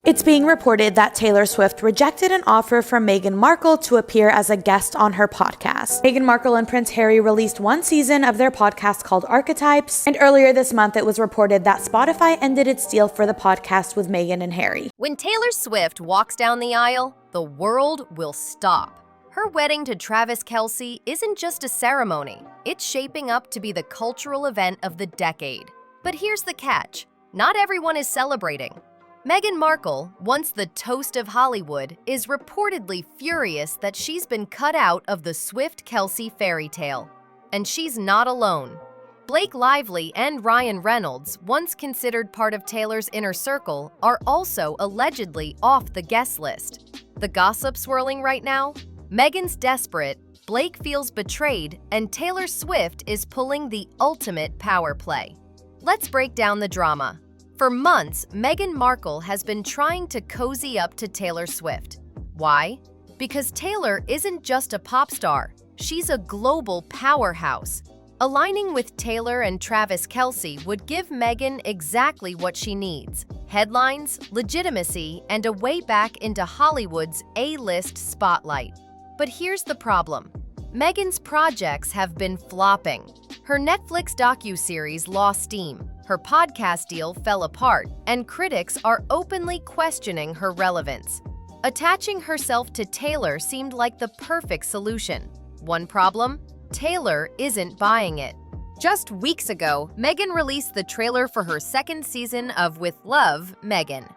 It's being reported that Taylor Swift rejected an offer from Meghan Markle to appear as a guest on her podcast. Meghan Markle and Prince Harry released one season of their podcast called Archetypes, and earlier this month it was reported that Spotify ended its deal for the podcast with Meghan and Harry. When Taylor Swift walks down the aisle, the world will stop. Her wedding to Travis Kelce isn't just a ceremony. It's shaping up to be the cultural event of the decade. But here's the catch. Not everyone is celebrating. Meghan Markle, once the toast of Hollywood, is reportedly furious that she's been cut out of the Swift-Kelce fairy tale. And she's not alone. Blake Lively and Ryan Reynolds, once considered part of Taylor's inner circle, are also allegedly off the guest list. The gossip swirling right now? Meghan's desperate, Blake feels betrayed, and Taylor Swift is pulling the ultimate power play. Let's break down the drama. For months, Meghan Markle has been trying to cozy up to Taylor Swift. Why? Because Taylor isn't just a pop star, she's a global powerhouse. Aligning with Taylor and Travis Kelce would give Meghan exactly what she needs: headlines, legitimacy, and a way back into Hollywood's A-list spotlight. But here's the problem. Meghan's projects have been flopping. Her Netflix docuseries lost steam, her podcast deal fell apart, and critics are openly questioning her relevance. Attaching herself to Taylor seemed like the perfect solution. One problem? Taylor isn't buying it. Just weeks ago, Meghan released the trailer for her second season of With Love, Meghan.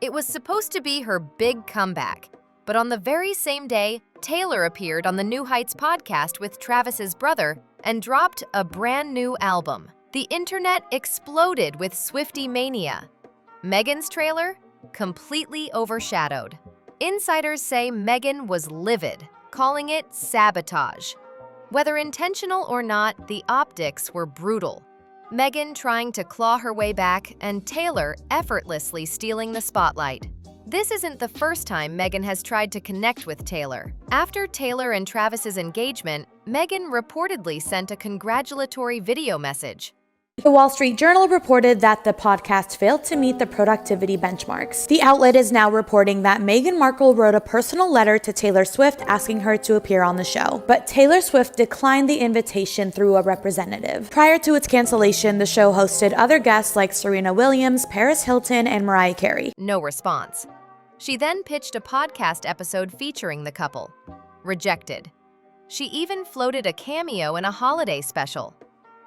It was supposed to be her big comeback, but on the very same day, Taylor appeared on the New Heights podcast with Travis's brother and dropped a brand new album. The internet exploded with Swiftie mania. Meghan's trailer? Completely overshadowed. Insiders say Meghan was livid, calling it sabotage. Whether intentional or not, the optics were brutal. Meghan trying to claw her way back and Taylor effortlessly stealing the spotlight. This isn't the first time Meghan has tried to connect with Taylor. After Taylor and Travis's engagement, Meghan reportedly sent a congratulatory video message. The Wall Street Journal reported that the podcast failed to meet the productivity benchmarks. The outlet is now reporting that Meghan Markle wrote a personal letter to Taylor Swift asking her to appear on the show, but Taylor Swift declined the invitation through a representative. Prior to its cancellation, the show hosted other guests like Serena Williams, Paris Hilton, and Mariah Carey. No response. She then pitched a podcast episode featuring the couple. Rejected. She even floated a cameo in a holiday special.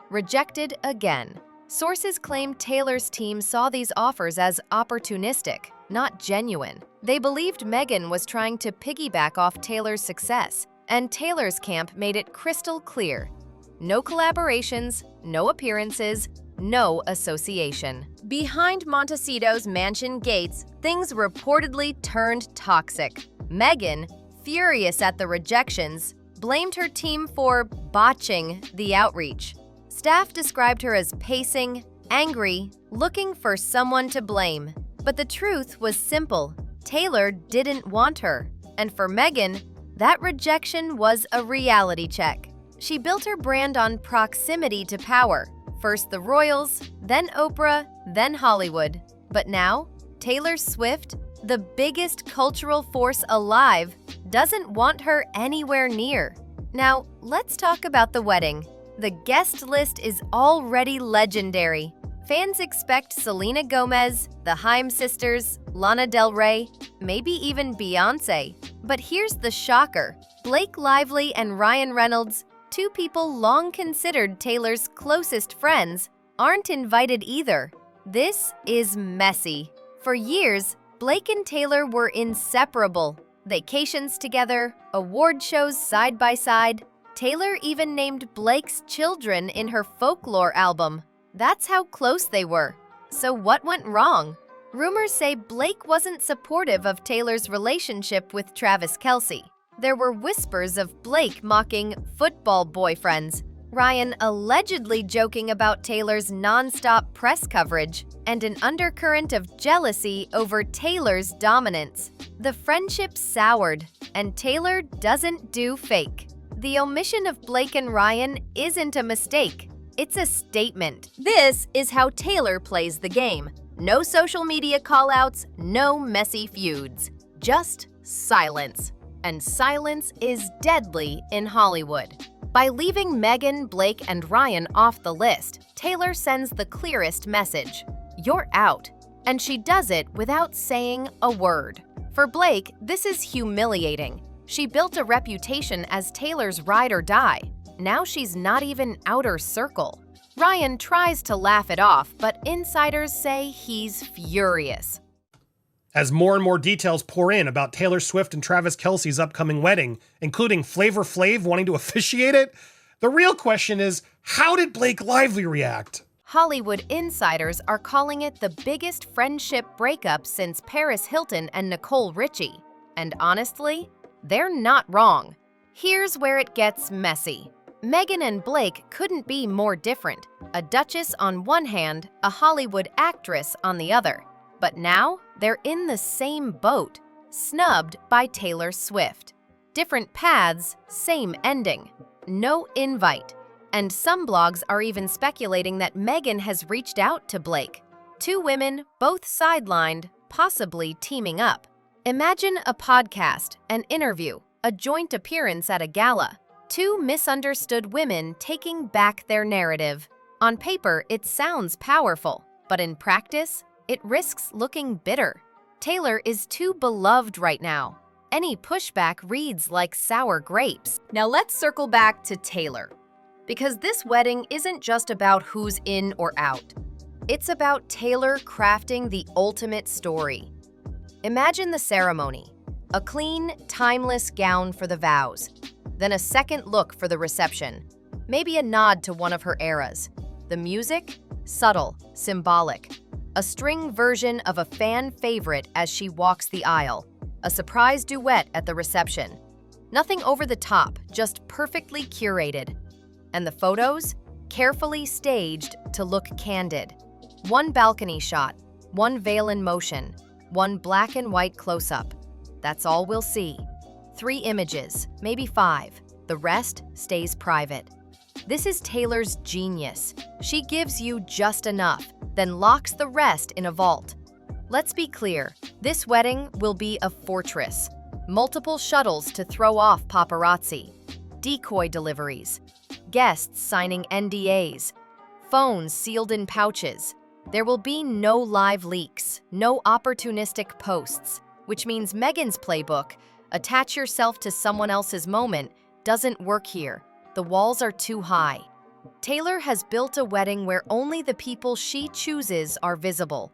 Rejected again. Sources claim Taylor's team saw these offers as opportunistic, not genuine. They believed Meghan was trying to piggyback off Taylor's success, and Taylor's camp made it crystal clear. No collaborations, no appearances, no association. Behind Montecito's mansion gates, things reportedly turned toxic. Meghan, furious at the rejections, blamed her team for botching the outreach. Staff described her as pacing, angry, looking for someone to blame. But the truth was simple. Taylor didn't want her. And for Meghan, that rejection was a reality check. She built her brand on proximity to power. First the royals, then Oprah, then Hollywood. But now, Taylor Swift, the biggest cultural force alive, doesn't want her anywhere near. Now, let's talk about the wedding. The guest list is already legendary. Fans expect Selena Gomez, the Haim sisters, Lana Del Rey, maybe even Beyoncé. But here's the shocker. Blake Lively and Ryan Reynolds, two people long considered Taylor's closest friends, aren't invited either. This is messy. For years, Blake and Taylor were inseparable. Vacations together, award shows side by side. Taylor even named Blake's children in her folklore album. That's how close they were. So what went wrong? Rumors say Blake wasn't supportive of Taylor's relationship with Travis Kelce. There were whispers of Blake mocking football boyfriends, Ryan allegedly joking about Taylor's nonstop press coverage, and an undercurrent of jealousy over Taylor's dominance. The friendship soured, and Taylor doesn't do fake. The omission of Blake and Ryan isn't a mistake. It's a statement. This is how Taylor plays the game. No social media callouts, no messy feuds. Just silence. And silence is deadly in Hollywood. By leaving Meghan, Blake, and Ryan off the list, Taylor sends the clearest message. You're out. And she does it without saying a word. For Blake, this is humiliating. She built a reputation as Taylor's ride or die. Now she's not even outer circle. Ryan tries to laugh it off, but insiders say he's furious. As more and more details pour in about Taylor Swift and Travis Kelce's upcoming wedding, including Flavor Flav wanting to officiate it, the real question is, how did Blake Lively react? Hollywood insiders are calling it the biggest friendship breakup since Paris Hilton and Nicole Richie. And honestly, they're not wrong. Here's where it gets messy. Meghan and Blake couldn't be more different. A duchess on one hand, a Hollywood actress on the other. But now, they're in the same boat, snubbed by Taylor Swift. Different paths, same ending. No invite. And some blogs are even speculating that Meghan has reached out to Blake. Two women, both sidelined, possibly teaming up. Imagine a podcast, an interview, a joint appearance at a gala. Two misunderstood women taking back their narrative. On paper, it sounds powerful, but in practice, it risks looking bitter. Taylor is too beloved right now. Any pushback reads like sour grapes. Now let's circle back to Taylor. Because this wedding isn't just about who's in or out. It's about Taylor crafting the ultimate story. Imagine the ceremony. A clean, timeless gown for the vows. Then a second look for the reception. Maybe a nod to one of her eras. The music? Subtle, symbolic. A string version of a fan favorite as she walks the aisle. A surprise duet at the reception. Nothing over the top, just perfectly curated. And the photos? Carefully staged to look candid. One balcony shot, one veil in motion, one black and white close-up. That's all we'll see. 3 images, maybe 5. The rest stays private. This is Taylor's genius. She gives you just enough, then locks the rest in a vault. Let's be clear, this wedding will be a fortress. Multiple shuttles to throw off paparazzi. Decoy deliveries. Guests signing NDAs. Phones sealed in pouches. There will be no live leaks, no opportunistic posts, which means Meghan's playbook, attach yourself to someone else's moment, doesn't work here. The walls are too high. Taylor has built a wedding where only the people she chooses are visible.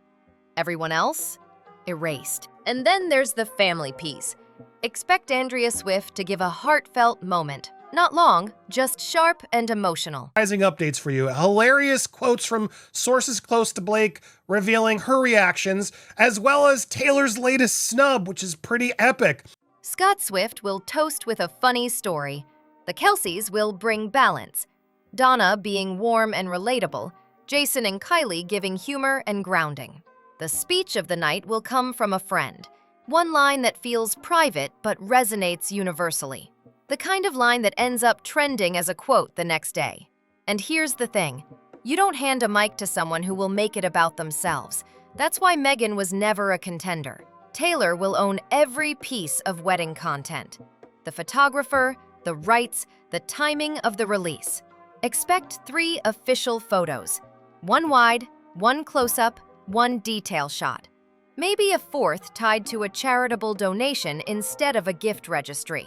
Everyone else? Erased. And then there's the family piece. Expect Andrea Swift to give a heartfelt moment. Not long, just sharp and emotional. Surprising updates for you. Hilarious quotes from sources close to Blake revealing her reactions, as well as Taylor's latest snub, which is pretty epic. Scott Swift will toast with a funny story. The Kelces will bring balance. Donna being warm and relatable. Jason and Kylie giving humor and grounding. The speech of the night will come from a friend. One line that feels private but resonates universally. The kind of line that ends up trending as a quote the next day. And here's the thing. You don't hand a mic to someone who will make it about themselves. That's why Meghan was never a contender. Taylor will own every piece of wedding content. The photographer, the rights, the timing of the release. Expect 3 official photos. 1 wide, 1 close-up, 1 detail shot. Maybe a 4th tied to a charitable donation instead of a gift registry.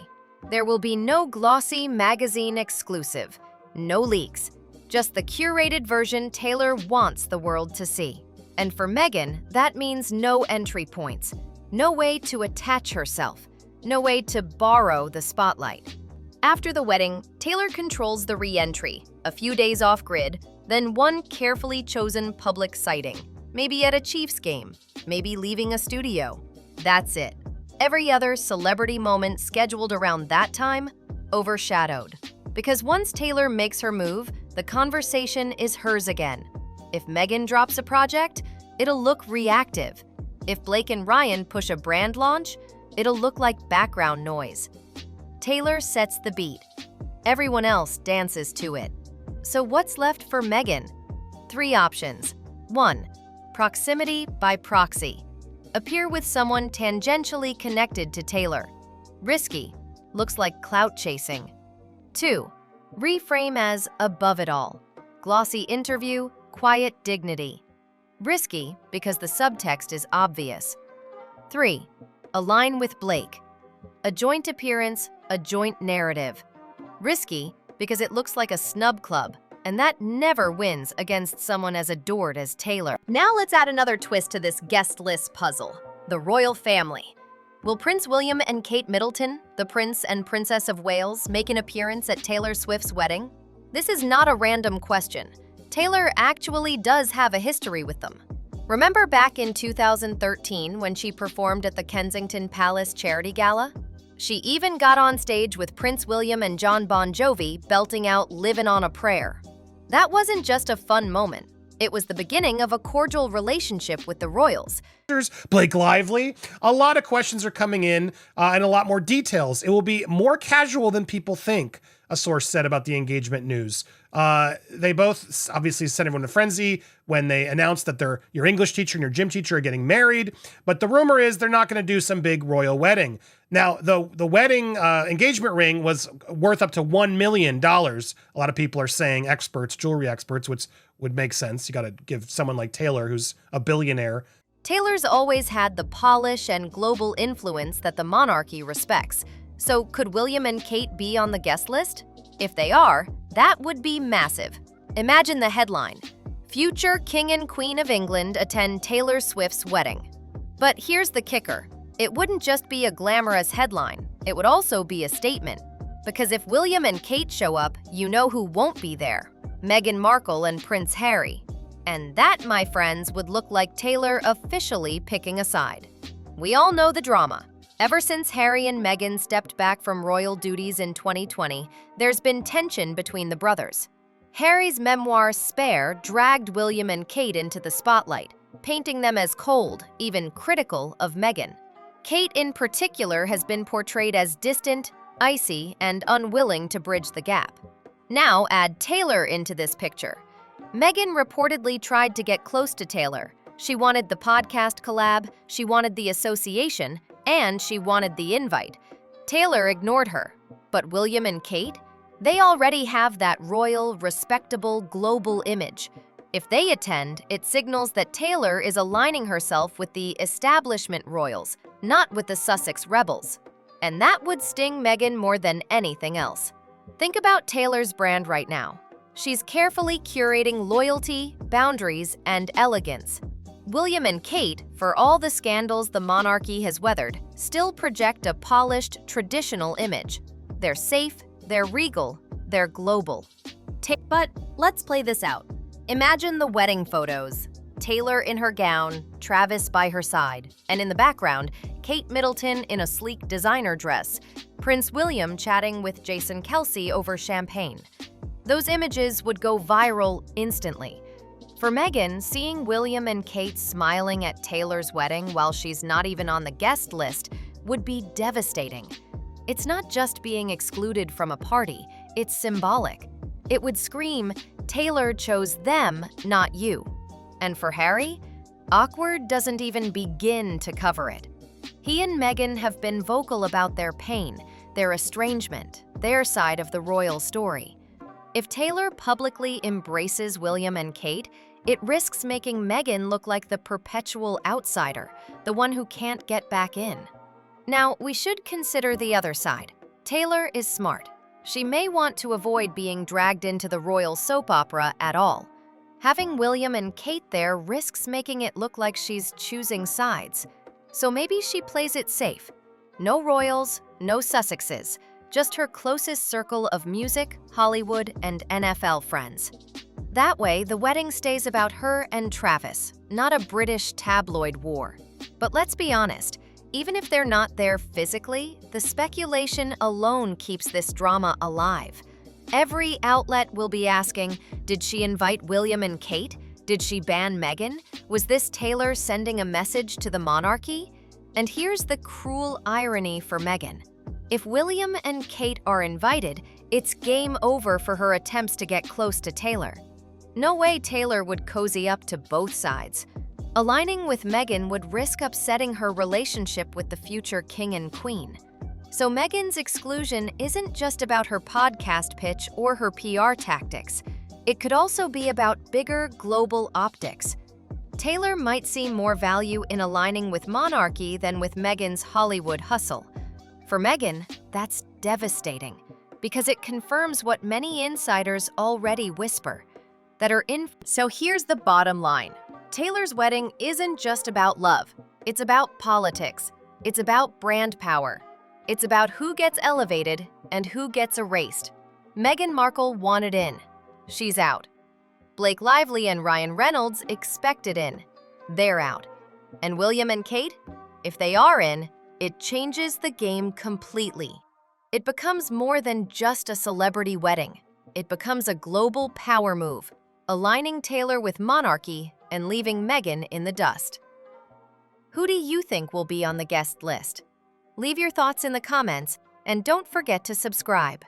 There will be no glossy magazine exclusive, no leaks, just the curated version Taylor wants the world to see. And for Meghan, that means no entry points, no way to attach herself, no way to borrow the spotlight. After the wedding, Taylor controls the re-entry, a few days off-grid, then one carefully chosen public sighting, maybe at a Chiefs game, maybe leaving a studio. That's it. Every other celebrity moment scheduled around that time, overshadowed. Because once Taylor makes her move, the conversation is hers again. If Meghan drops a project, it'll look reactive. If Blake and Ryan push a brand launch, it'll look like background noise. Taylor sets the beat. Everyone else dances to it. So what's left for Meghan? 3 options. 1. Proximity by proxy. Appear with someone tangentially connected to Taylor. Risky. Looks like clout chasing. 2. Reframe as above it all. Glossy interview, quiet dignity. Risky because the subtext is obvious. 3. Align with Blake. A joint appearance, a joint narrative. Risky because it looks like a snub club, and that never wins against someone as adored as Taylor. Now let's add another twist to this guest list puzzle. The royal family. Will Prince William and Kate Middleton, the Prince and Princess of Wales, make an appearance at Taylor Swift's wedding? This is not a random question. Taylor actually does have a history with them. Remember back in 2013 when she performed at the Kensington Palace Charity Gala? She even got on stage with Prince William and Jon Bon Jovi belting out "Livin' on a Prayer." That wasn't just a fun moment. It was the beginning of a cordial relationship with the royals. Blake Lively. A lot of questions are coming in and a lot more details. It will be more casual than people think, a source said about the engagement news. They both obviously sent everyone to frenzy when they announced that your English teacher and your gym teacher are getting married. But the rumor is they're not going to do some big royal wedding. Now, the wedding engagement ring was worth up to $1 million. A lot of people are saying, jewelry experts, which would make sense. You got to give someone like Taylor, who's a billionaire. Taylor's always had the polish and global influence that the monarchy respects. So could William and Kate be on the guest list? If they are, that would be massive. Imagine the headline: Future King and Queen of England attend Taylor Swift's wedding. But here's the kicker. It wouldn't just be a glamorous headline. It would also be a statement. Because if William and Kate show up, you know who won't be there: Meghan Markle and Prince Harry. And that, my friends, would look like Taylor officially picking a side. We all know the drama. Ever since Harry and Meghan stepped back from royal duties in 2020, there's been tension between the brothers. Harry's memoir Spare dragged William and Kate into the spotlight, painting them as cold, even critical of Meghan. Kate in particular has been portrayed as distant, icy, and unwilling to bridge the gap. Now add Taylor into this picture. Meghan reportedly tried to get close to Taylor. She wanted the podcast collab, she wanted the association, and she wanted the invite. Taylor ignored her. But William and Kate? They already have that royal, respectable, global image. If they attend, it signals that Taylor is aligning herself with the establishment royals, not with the Sussex rebels. And that would sting Meghan more than anything else. Think about Taylor's brand right now. She's carefully curating loyalty, boundaries, and elegance. William and Kate, for all the scandals the monarchy has weathered, still project a polished, traditional image. They're safe, they're regal, they're global. But let's play this out. Imagine the wedding photos. Taylor in her gown, Travis by her side, and in the background, Kate Middleton in a sleek designer dress, Prince William chatting with Jason Kelce over champagne. Those images would go viral instantly. For Meghan, seeing William and Kate smiling at Taylor's wedding while she's not even on the guest list would be devastating. It's not just being excluded from a party, it's symbolic. It would scream, Taylor chose them, not you. And for Harry, awkward doesn't even begin to cover it. He and Meghan have been vocal about their pain, their estrangement, their side of the royal story. If Taylor publicly embraces William and Kate, it risks making Meghan look like the perpetual outsider, the one who can't get back in. Now, we should consider the other side. Taylor is smart. She may want to avoid being dragged into the royal soap opera at all. Having William and Kate there risks making it look like she's choosing sides. So maybe she plays it safe. No royals, no Sussexes, just her closest circle of music, Hollywood, and NFL friends. That way, the wedding stays about her and Travis, not a British tabloid war. But let's be honest, even if they're not there physically, the speculation alone keeps this drama alive. Every outlet will be asking, did she invite William and Kate? Did she ban Meghan? Was this Taylor sending a message to the monarchy? And here's the cruel irony for Meghan. If William and Kate are invited, It's game over for her attempts to get close to Taylor. No way Taylor would cozy up to both sides. Aligning with Meghan would risk upsetting her relationship with the future king and queen. So Meghan's exclusion isn't just about her podcast pitch or her PR tactics. It could also be about bigger global optics. Taylor might see more value in aligning with monarchy than with Meghan's Hollywood hustle. For Meghan, that's devastating, because it confirms what many insiders already whisper, So here's the bottom line. Taylor's wedding isn't just about love. It's about politics. It's about brand power. It's about who gets elevated and who gets erased. Meghan Markle wanted in. She's out. Blake Lively and Ryan Reynolds expected in. They're out. And William and Kate? If they are in, it changes the game completely. It becomes more than just a celebrity wedding. It becomes a global power move, aligning Taylor with monarchy and leaving Meghan in the dust. Who do you think will be on the guest list? Leave your thoughts in the comments and don't forget to subscribe.